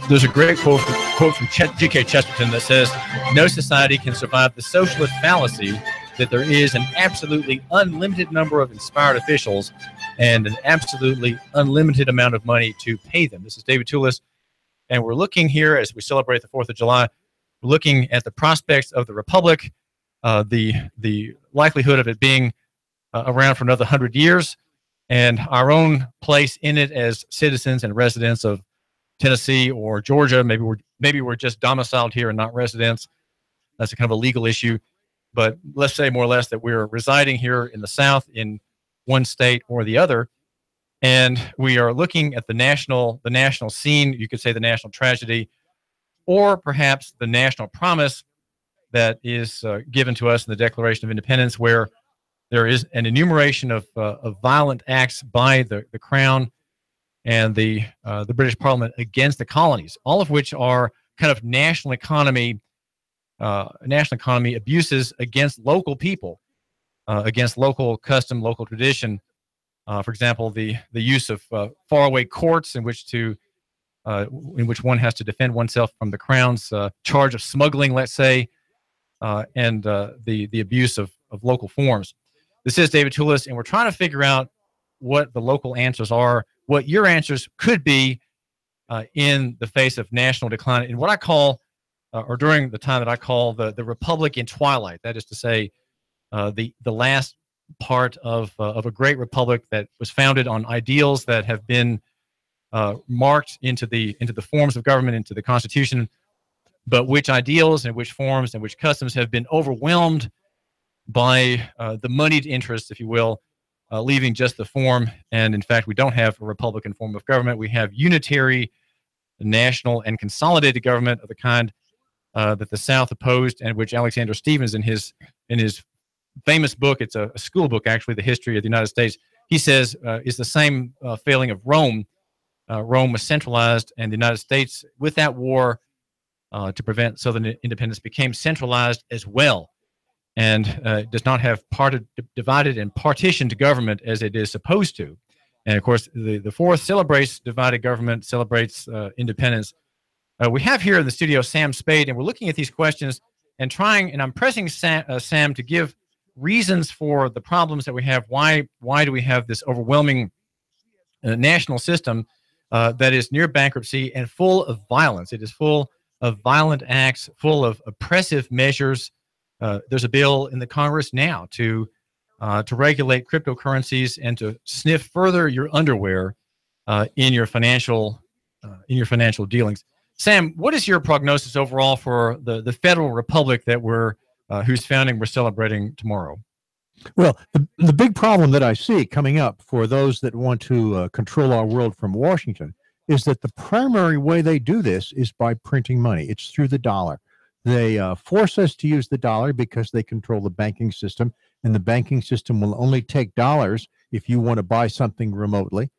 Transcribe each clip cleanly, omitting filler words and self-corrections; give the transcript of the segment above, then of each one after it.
There's a great quote from G.K. Chesterton that says, "No society can survive the socialist fallacy that there is an absolutely unlimited number of inspired officials and an absolutely unlimited amount of money to pay them." This is David Tulis, and we're looking here as we celebrate the 4th of July, we're looking at the prospects of the Republic, the likelihood of it being around for another 100 years, and our own place in it as citizens and residents of Tennessee or Georgia. Maybe we're just domiciled here and not residents. That's a kind of a legal issue. But let's say more or less that we're residing here in the South in one state or the other, and we are looking at the national scene. You could say the national tragedy, or perhaps the national promise that is given to us in the Declaration of Independence, where there is an enumeration of violent acts by the Crown and the British Parliament against the colonies, all of which are kind of national economy abuses against local people, against local custom, local tradition. For example, the use of faraway courts in which one has to defend oneself from the Crown's charge of smuggling, let's say, and the abuse of local forms. This is David Tulis, and we're trying to figure out what the local answers are, what your answers could be in the face of national decline, in what I call, or during the time that I call the Republic in twilight. That is to say, the last part of a great republic that was founded on ideals that have been marked into the forms of government, into the Constitution, but which ideals and which forms and which customs have been overwhelmed by the moneyed interests, if you will, leaving just the form. And in fact, we don't have a Republican form of government. We have unitary, national, and consolidated government of the kind that the South opposed, and which Alexander Stephens, in his famous book, it's a school book actually, The History of the United States, he says is the same failing of Rome. Rome was centralized, and the United States, with that war to prevent Southern independence, became centralized as well, and does not have divided and partitioned government as it is supposed to. And of course, the 4th celebrates divided government, celebrates independence. We have here in the studio Sam Spade, and we're looking at these questions and I'm pressing Sam to give reasons for the problems that we have. Why do we have this overwhelming national system that is near bankruptcy and full of violence? It is full of violent acts, full of oppressive measures. There's a bill in the Congress now to regulate cryptocurrencies and to sniff further your underwear in your financial dealings. Sam, what is your prognosis overall for the federal republic that whose founding we're celebrating tomorrow? Well, the big problem that I see coming up for those that want to control our world from Washington is that the primary way they do this is by printing money. It's through the dollar. They force us to use the dollar because they control the banking system, and the banking system will only take dollars if you want to buy something remotely.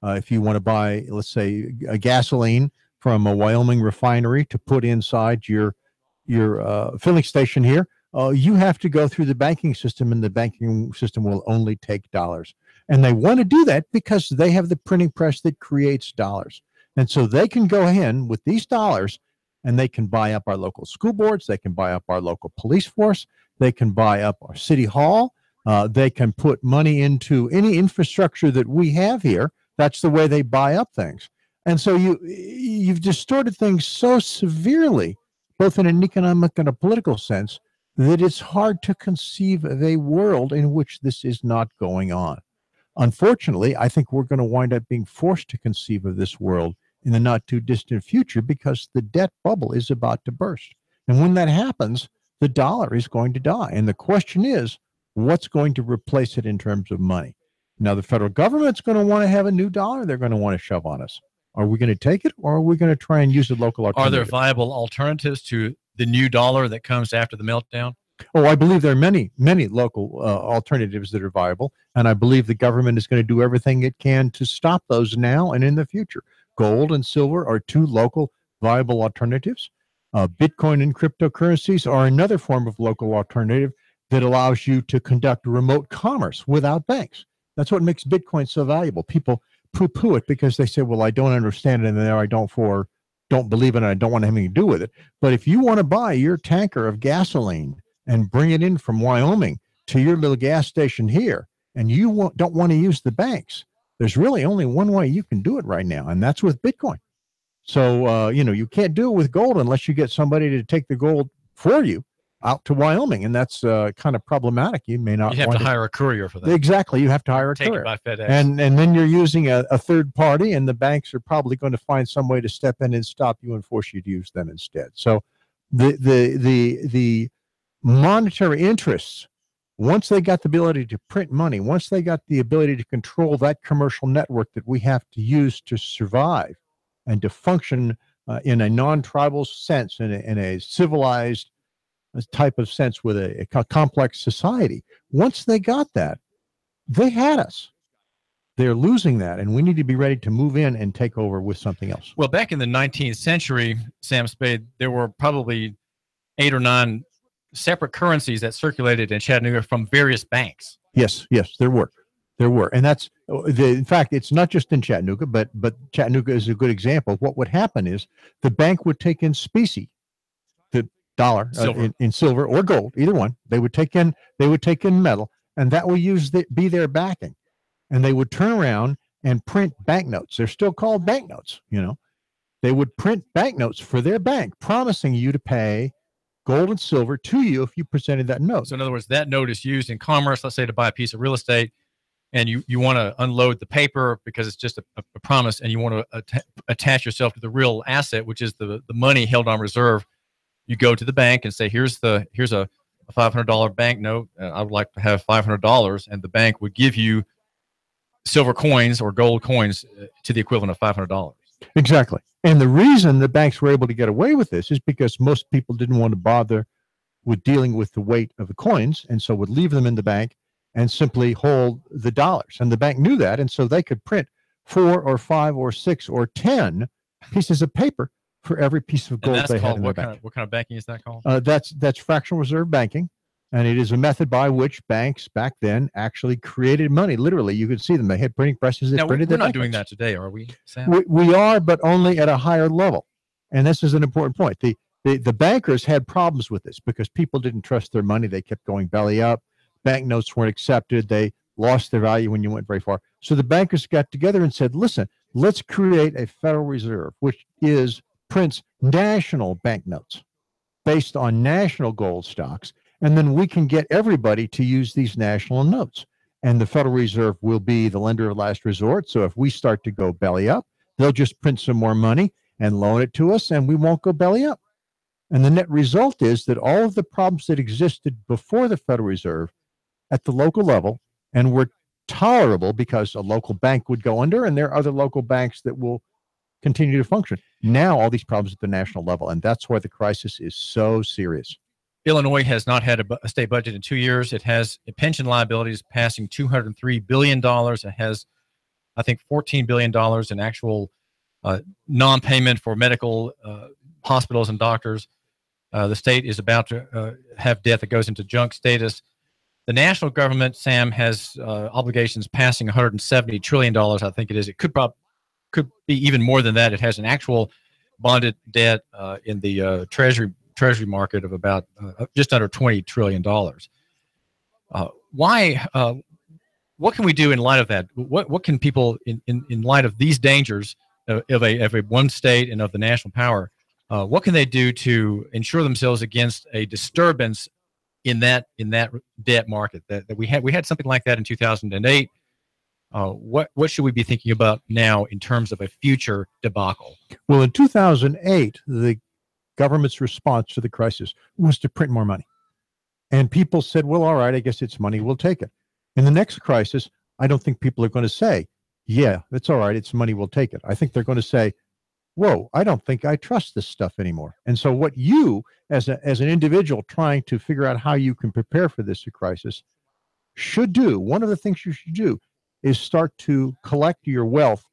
If you want to buy, let's say, a gasoline from a Wyoming refinery to put inside your filling station here, you have to go through the banking system, and the banking system will only take dollars. And they want to do that because they have the printing press that creates dollars. And so they can go ahead with these dollars, and they can buy up our local school boards. They can buy up our local police force. They can buy up our city hall. They can put money into any infrastructure that we have here. That's the way they buy up things. And so you've distorted things so severely, both in an economic and a political sense, that it's hard to conceive of a world in which this is not going on. Unfortunately, I think we're going to wind up being forced to conceive of this world in the not too distant future because the debt bubble is about to burst. And when that happens, the dollar is going to die. And the question is, what's going to replace it in terms of money? Now, the federal government's going to want to have a new dollar they're going to want to shove on us. Are we going to take it, or are we going to try and use a local alternative? Are there viable alternatives to the new dollar that comes after the meltdown? Oh, I believe there are many, many local alternatives that are viable, and I believe the government is going to do everything it can to stop those now and in the future. Gold and silver are two local viable alternatives. Bitcoin and cryptocurrencies are another form of local alternative that allows you to conduct remote commerce without banks. That's what makes Bitcoin so valuable. People poo-poo it because they say, well, I don't understand it, and there I don't for don't believe it and I don't want anything to do with it. But if you want to buy your tanker of gasoline and bring it in from Wyoming to your little gas station here, and you don't want to use the banks, there's really only one way you can do it right now, and that's with Bitcoin. So, you can't do it with gold unless you get somebody to take the gold for you out to Wyoming, and that's kind of problematic. You may not. You have to hire a courier for that. Exactly, you have to hire a courier. Take it by FedEx. And then you're using a third party, and the banks are probably going to find some way to step in and stop you and force you to use them instead. So, the monetary interests, once they got the ability to print money, once they got the ability to control that commercial network that we have to use to survive and to function in a non-tribal sense, in a civilized type of sense with a complex society. Once they got that, they had us. They're losing that, and we need to be ready to move in and take over with something else. Well, back in the 19th century, Sam Spade, there were probably 8 or 9 separate currencies that circulated in Chattanooga from various banks. Yes, there were. And that's in fact, it's not just in Chattanooga, but Chattanooga is a good example. What would happen is the bank would take in specie, the dollar, in silver or gold, either one. They would take in metal, and that would be their backing. And they would turn around and print banknotes. They're still called banknotes. They would print banknotes for their bank, promising you to pay gold and silver to you if you presented that note. So in other words, that note is used in commerce, let's say to buy a piece of real estate, and you want to unload the paper because it's just a promise, and you want to attach yourself to the real asset, which is the money held on reserve. You go to the bank and say, here's a $500 banknote. I would like to have $500, and the bank would give you silver coins or gold coins to the equivalent of $500. Exactly. And the reason the banks were able to get away with this is because most people didn't want to bother with dealing with the weight of the coins, and so would leave them in the bank and simply hold the dollars. And the bank knew that, and so they could print 4 or 5 or 6 or 10 pieces of paper for every piece of gold they had in their bank. What kind of banking is that called? That's fractional reserve banking, and it is a method by which banks back then actually created money. Literally, you could see them. They had printing presses that printed their banknotes. We're not doing that today, are we, Sam? We are, but only at a higher level. And this is an important point. The bankers had problems with this because people didn't trust their money. They kept going belly up. Banknotes weren't accepted. They lost their value when you went very far. So the bankers got together and said, listen, let's create a Federal Reserve, which prints national banknotes based on national gold stocks. And then we can get everybody to use these national notes. And the Federal Reserve will be the lender of last resort. So if we start to go belly up, they'll just print some more money and loan it to us, and we won't go belly up. And the net result is that all of the problems that existed before the Federal Reserve at the local level and were tolerable because a local bank would go under, and there are other local banks that will continue to function. Now all these problems at the national level, and that's why the crisis is so serious. Illinois has not had a state budget in 2 years. It has pension liabilities passing $203 billion. It has, I think, $14 billion in actual non-payment for medical hospitals and doctors. The state is about to have debt that goes into junk status. The national government, Sam, has obligations passing $170 trillion, I think it is. It could be even more than that. It has an actual bonded debt in the treasury market of about just under $20 trillion. What can we do in light of that? What can people, in light of these dangers of a one state and of the national power, what can they do to ensure themselves against a disturbance in that debt market that we had something like that in 2008? What should we be thinking about now in terms of a future debacle? Well, in 2008, the government's response to the crisis was to print more money. And people said, well, all right, I guess it's money, we'll take it. In the next crisis, I don't think people are going to say, yeah, it's all right, it's money, we'll take it. I think they're going to say, whoa, I don't think I trust this stuff anymore. And so what you, as an individual trying to figure out how you can prepare for this crisis, should do, one of the things you should do is start to collect your wealth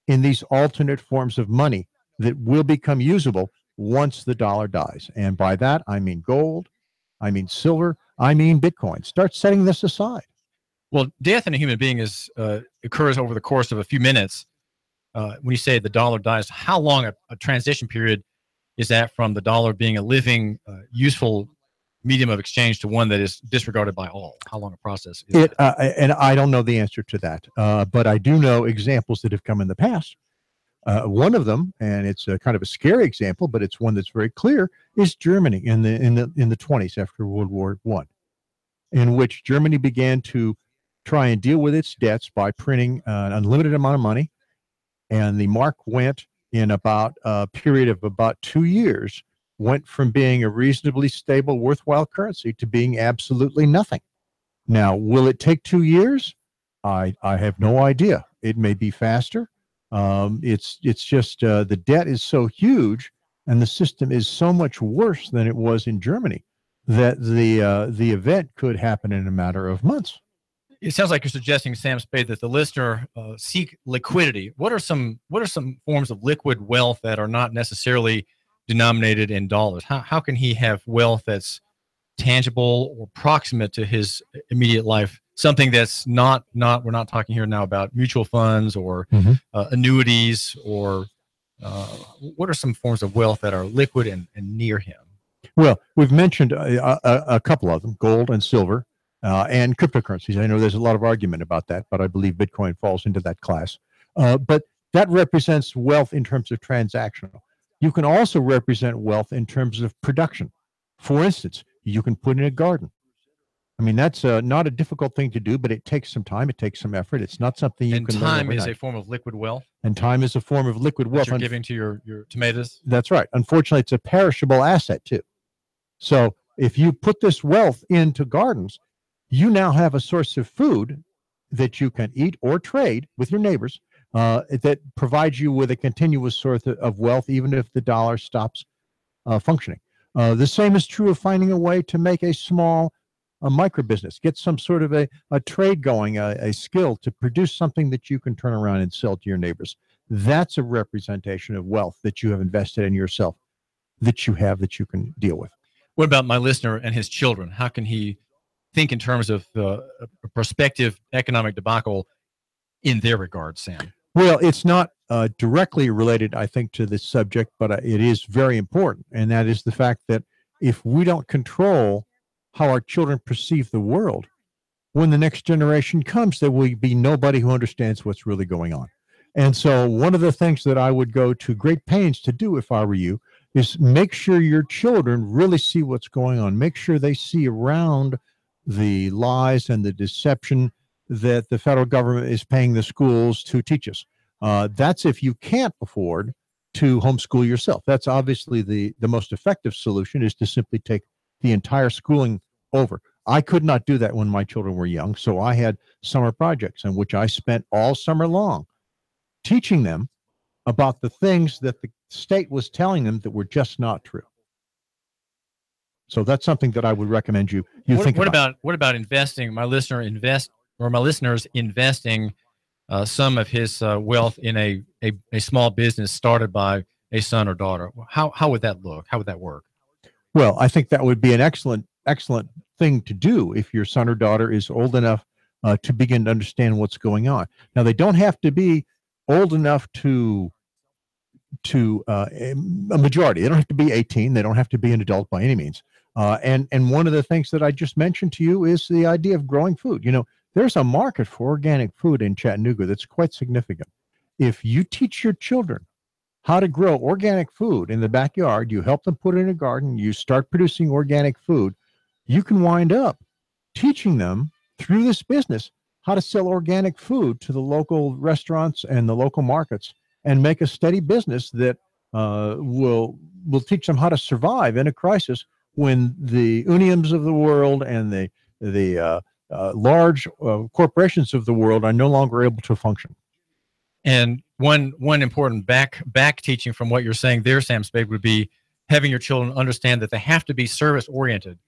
in these alternate forms of money that will become usable once the dollar dies. And by that, I mean gold, I mean silver, I mean Bitcoin. Start setting this aside. Well, death in a human being occurs over the course of a few minutes. when you say the dollar dies, how long a transition period is that from the dollar being a living, useful medium of exchange to one that is disregarded by all? How long a process is It that? and I don't know the answer to that, but I do know examples that have come in the past. One of them, and it's a kind of a scary example, but it's one that's very clear, is Germany in the 20s after World War I, in which Germany began to try and deal with its debts by printing an unlimited amount of money, and the mark went in about a period of about 2 years, went from being a reasonably stable, worthwhile currency to being absolutely nothing. Now, will it take 2 years? I have no idea. It may be faster. It's just the debt is so huge, and the system is so much worse than it was in Germany, that the event could happen in a matter of months. It sounds like you're suggesting, Sam Spade, that the listener seek liquidity. What are some forms of liquid wealth that are not necessarily denominated in dollars? How can he have wealth that's tangible or proximate to his immediate life? Something that's not we're not talking here now about mutual funds or annuities, or what are some forms of wealth that are liquid and near him? Well, we've mentioned a couple of them: gold and silver. And cryptocurrencies. I know there's a lot of argument about that, but I believe Bitcoin falls into that class. But that represents wealth in terms of transactional. You can also represent wealth in terms of production. For instance, you can put in a garden. I mean, that's not a difficult thing to do, but it takes some time. It takes some effort. It's not something you can learn overnight. And time is a form of liquid wealth. And time is a form of liquid wealth. You're giving to your tomatoes. That's right. Unfortunately, it's a perishable asset too. So if you put this wealth into gardens, you now have a source of food that you can eat or trade with your neighbors that provides you with a continuous source of wealth, even if the dollar stops functioning. The same is true of finding a way to make a small micro business, get some sort of a trade going, a skill to produce something that you can turn around and sell to your neighbors. That's a representation of wealth that you have invested in yourself, that you can deal with. What about my listener and his children? How can he think in terms of a prospective economic debacle in their regard, Sam? Well, it's not directly related, I think, to this subject, but it is very important. And that is the fact that if we don't control how our children perceive the world, when the next generation comes, there will be nobody who understands what's really going on. And so one of the things that I would go to great pains to do if I were you is make sure your children really see what's going on. Make sure they see around the lies and the deception that the federal government is paying the schools to teach us. That's if you can't afford to homeschool yourself. That's obviously the most effective solution, is to simply take the entire schooling over. I could not do that when my children were young, so I had summer projects in which I spent all summer long teaching them about the things that the state was telling them that were just not true. So that's something that I would recommend you think about. What about investing? My listeners investing some of his wealth in a small business started by a son or daughter. How would that look? How would that work? Well, I think that would be an excellent thing to do if your son or daughter is old enough to begin to understand what's going on. Now, they don't have to be old enough to a majority. They don't have to be 18. They don't have to be an adult by any means. And one of the things that I just mentioned to you is the idea of growing food. You know, there's a market for organic food in Chattanooga that's quite significant. If you teach your children how to grow organic food in the backyard, you help them put it in a garden, you start producing organic food, you can wind up teaching them through this business how to sell organic food to the local restaurants and the local markets, and make a steady business that will teach them how to survive in a crisis when the Uniums of the world and the large corporations of the world are no longer able to function. And one important back teaching from what you're saying there, Sam Spade, would be having your children understand that they have to be service oriented.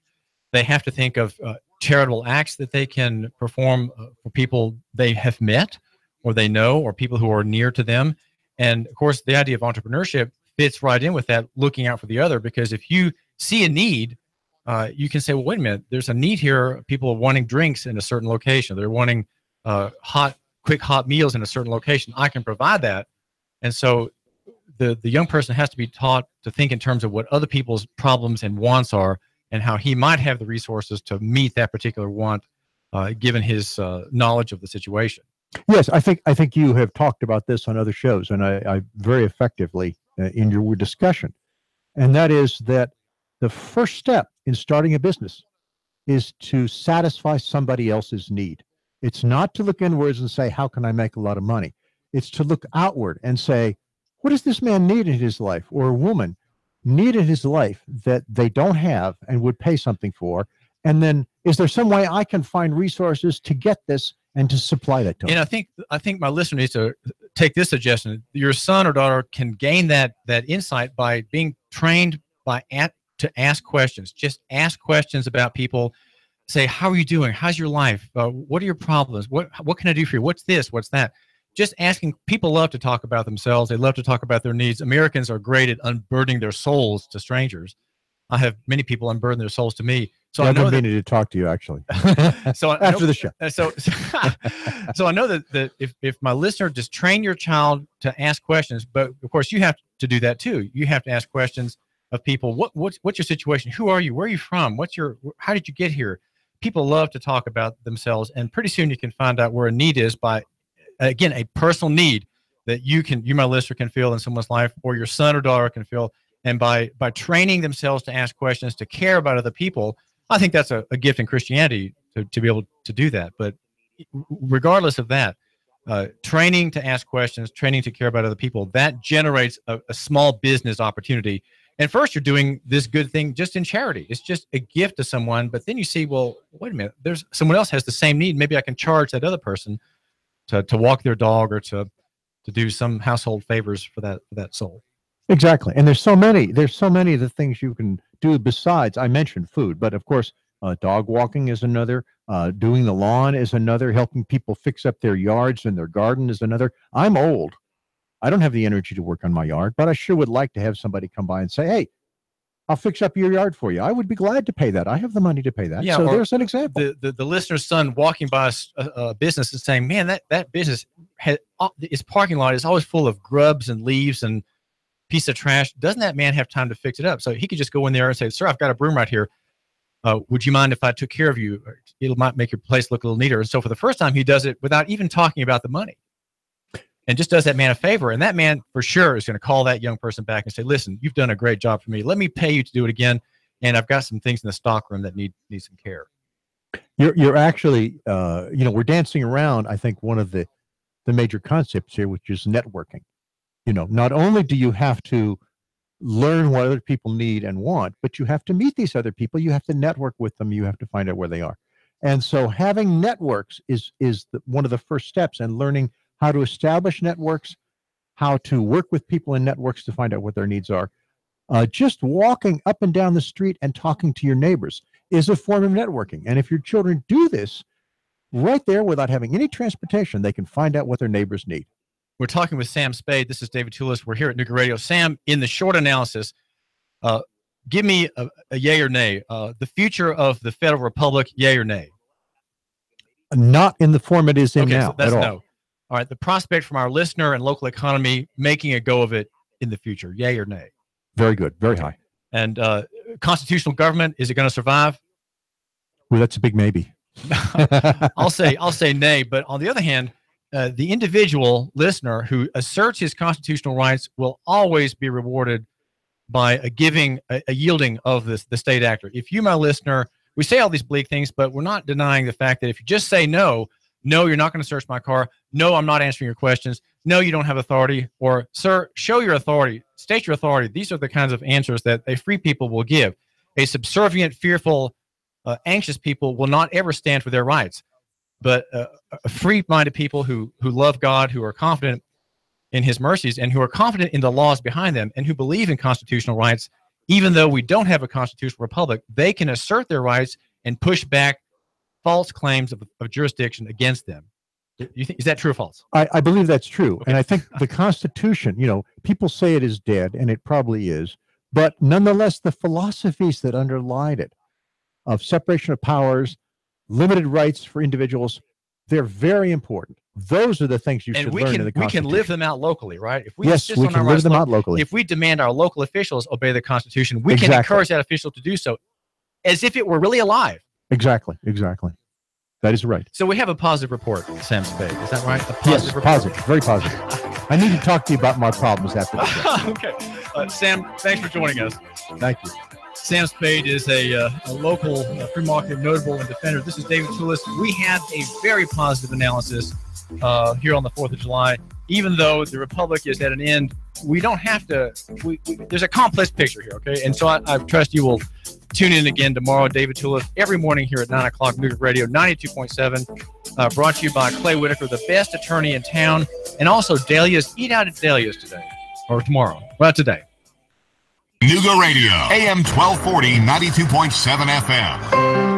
They have to think of charitable acts that they can perform for people they have met or they know, or people who are near to them. And of course, the idea of entrepreneurship fits right in with that, looking out for the other, because if you see a need, you can say, well, wait a minute, there's a need here. People are wanting drinks in a certain location. They're wanting quick hot meals in a certain location. I can provide that. And so the young person has to be taught to think in terms of what other people's problems and wants are, and how he might have the resources to meet that particular want, given his knowledge of the situation. Yes, I think you have talked about this on other shows, and I very effectively in your discussion, and that is that the first step in starting a business is to satisfy somebody else's need. It's not to look inwards and say, how can I make a lot of money? It's to look outward and say, what does this man need in his life, or a woman need in his life that they don't have and would pay something for? And then is there some way I can find resources to get this and to supply that to them? And I think my listener needs to take this suggestion. Your son or daughter can gain that insight by being trained to ask questions. Just ask questions about people. Say, how are you doing? How's your life? What are your problems? What can I do for you? What's this? What's that? Just asking. People love to talk about themselves. They love to talk about their needs. Americans are great at unburdening their souls to strangers. I have many people unburden their souls to me. So yeah, I know I've been meaning to talk to you, actually. So after the show. So I know that if my listener, just train your child to ask questions, but of course you have to do that too. You have to ask questions of people. What's your situation? Who are you? Where are you from? How did you get here? People love to talk about themselves, and pretty soon you can find out where a need is by, again, a personal need that you, my listener, can feel in someone's life, or your son or daughter can feel. And by training themselves to ask questions, to care about other people, I think that's a gift in Christianity to be able to do that. But regardless of that, training to ask questions, training to care about other people, that generates a small business opportunity. And first, you're doing this good thing just in charity. It's just a gift to someone. But then you see, well, wait a minute, there's someone else has the same need. Maybe I can charge that other person to walk their dog, or to do some household favors for that soul. Exactly. And there's so many of the things you can do besides, I mentioned food, but of course, dog walking is another, doing the lawn is another, helping people fix up their yards and their garden is another. I'm old. I don't have the energy to work on my yard, but I sure would like to have somebody come by and say, hey, I'll fix up your yard for you. I would be glad to pay that. I have the money to pay that. Yeah, so there's an example. The listener's son walking by a business and saying, man, that business its parking lot is always full of grubs and leaves and piece of trash. Doesn't that man have time to fix it up? So he could just go in there and say, sir, I've got a broom right here. Would you mind if I took care of you? It might make your place look a little neater. And so for the first time, he does it without even talking about the money, and just does that man a favor. And that man for sure is going to call that young person back and say, listen, you've done a great job for me. Let me pay you to do it again. And I've got some things in the stockroom that need some care. You're actually, we're dancing around, I think, one of the major concepts here, which is networking. Not only do you have to learn what other people need and want, but you have to meet these other people. You have to network with them. You have to find out where they are. And so having networks is one of the first steps, and learning how to establish networks, how to work with people in networks to find out what their needs are. Just walking up and down the street and talking to your neighbors is a form of networking. And if your children do this right there without having any transportation, they can find out what their neighbors need. We're talking with Sam Spade. This is David Tulis. We're here at Nooga Radio. Sam, in the short analysis, give me a yay or nay. The future of the Federal Republic, yay or nay? Not in the form it is in now. So that's at all. No. All right. The prospect from our listener and local economy making a go of it in the future, yay or nay? Very good. Very high. And constitutional government, is it going to survive? Well, that's a big maybe. I'll say nay. But on the other hand, the individual listener who asserts his constitutional rights will always be rewarded by a yielding of the state actor. If you, my listener, we say all these bleak things, but we're not denying the fact that if you just say no, you're not going to search my car. No, I'm not answering your questions. No, you don't have authority. Or, sir, show your authority. State your authority. These are the kinds of answers that a free people will give. A subservient, fearful, anxious people will not ever stand for their rights. But free-minded people who love God, who are confident in his mercies, and who are confident in the laws behind them, and who believe in constitutional rights, even though we don't have a constitutional republic, they can assert their rights and push back false claims of jurisdiction against them. You think, is that true or false? I believe that's true. Okay. And I think the Constitution, people say it is dead, and it probably is, but nonetheless, the philosophies that underlied it, of separation of powers, limited rights for individuals, they're very important. Those are the things you should learn in the we Constitution. can live them out locally, right? If we yes, insist we on can our live rights them out locally. If we demand our local officials obey the Constitution, we can Exactly. encourage that official to do so as if it were really alive. Exactly. That is right. So we have a positive report, Sam Spade. Is that right? A Yes, report? positive, very positive. I need to talk to you about my problems after the show. Okay. Sam, thanks for joining us. Thank you. Sam Spade is a local free market notable and defender. This is David Tulis. We have a very positive analysis here on the 4th of July. Even though the Republic is at an end, we don't have to. There's a complex picture here, okay? And so I trust you will tune in again tomorrow. David Tulis, every morning here at 9 o'clock, Nooga Radio 92.7. Brought to you by Clay Whitaker, the best attorney in town. And also Dahlia's. Eat out at Dahlia's today or tomorrow. Well, today. Nooga Radio, AM 1240, 92.7 FM.